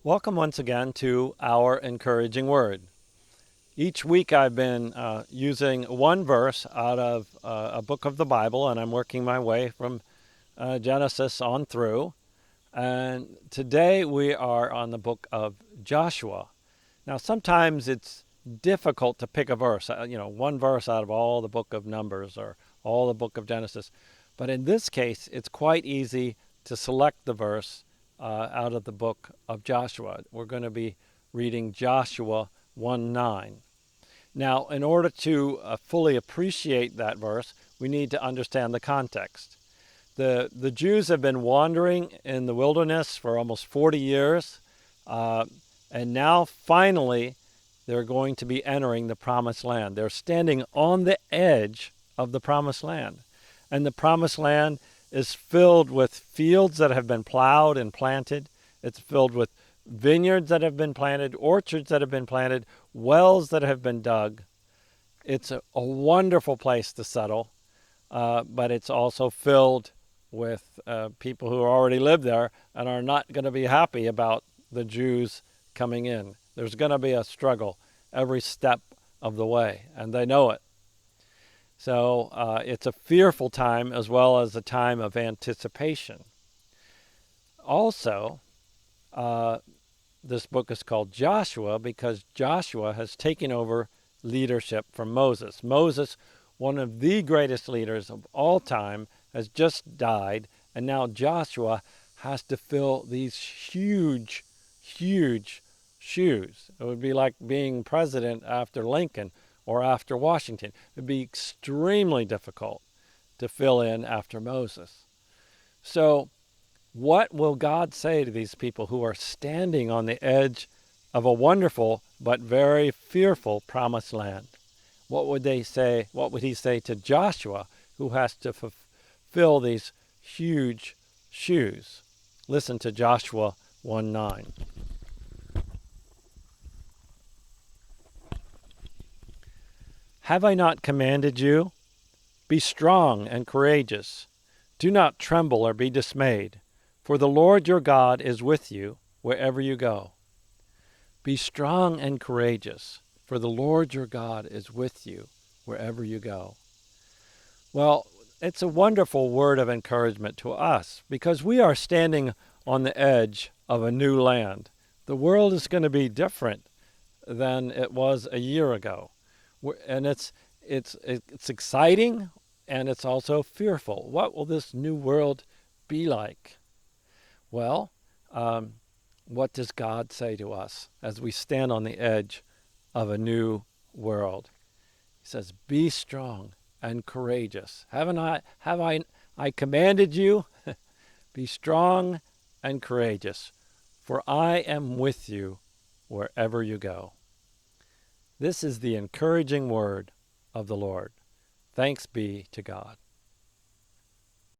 Welcome once again to our encouraging word. Each week I've been using one verse out of a book of the Bible, and I'm working my way from Genesis on through. And today we are on the book of Joshua. Now sometimes it's difficult to pick a verse, one verse out of all the book of Numbers or all the book of Genesis. But in this case, it's quite easy to select the verse out of the book of Joshua. We're going to be reading Joshua 1:9. Now, in order to fully appreciate that verse, we need to understand the context. The Jews have been wandering in the wilderness for almost 40 years, and now finally they're going to be entering the promised land. They're standing on the edge of the promised land, and the promised land is filled with fields that have been plowed and planted. It's filled with vineyards that have been planted, orchards that have been planted, wells that have been dug. It's a wonderful place to settle, but it's also filled with people who already live there and are not going to be happy about the Jews coming in. There's going to be a struggle every step of the way, and they know it. So it's a fearful time as well as a time of anticipation. Also, this book is called Joshua because Joshua has taken over leadership from Moses. Moses, one of the greatest leaders of all time, has just died, and now Joshua has to fill these huge, huge shoes. It would be like being president after Lincoln or after Washington. It would be extremely difficult to fill in after Moses. So what will God say to these people who are standing on the edge of a wonderful but very fearful promised land? What would they say? What would he say to Joshua, who has to fulfill these huge shoes? Listen to Joshua 1:9. Have I not commanded you? Be strong and courageous. Do not tremble or be dismayed, for the Lord your God is with you wherever you go. Be strong and courageous, for the Lord your God is with you wherever you go. Well, it's a wonderful word of encouragement to us because we are standing on the edge of a new land. The world is going to be different than it was a year ago. And it's exciting, and it's also fearful. What will this new world be like? Well, what does God say to us as we stand on the edge of a new world? He says, "Be strong and courageous. Have I commanded you? Be strong and courageous, for I am with you wherever you go." This is the encouraging word of the Lord. Thanks be to God.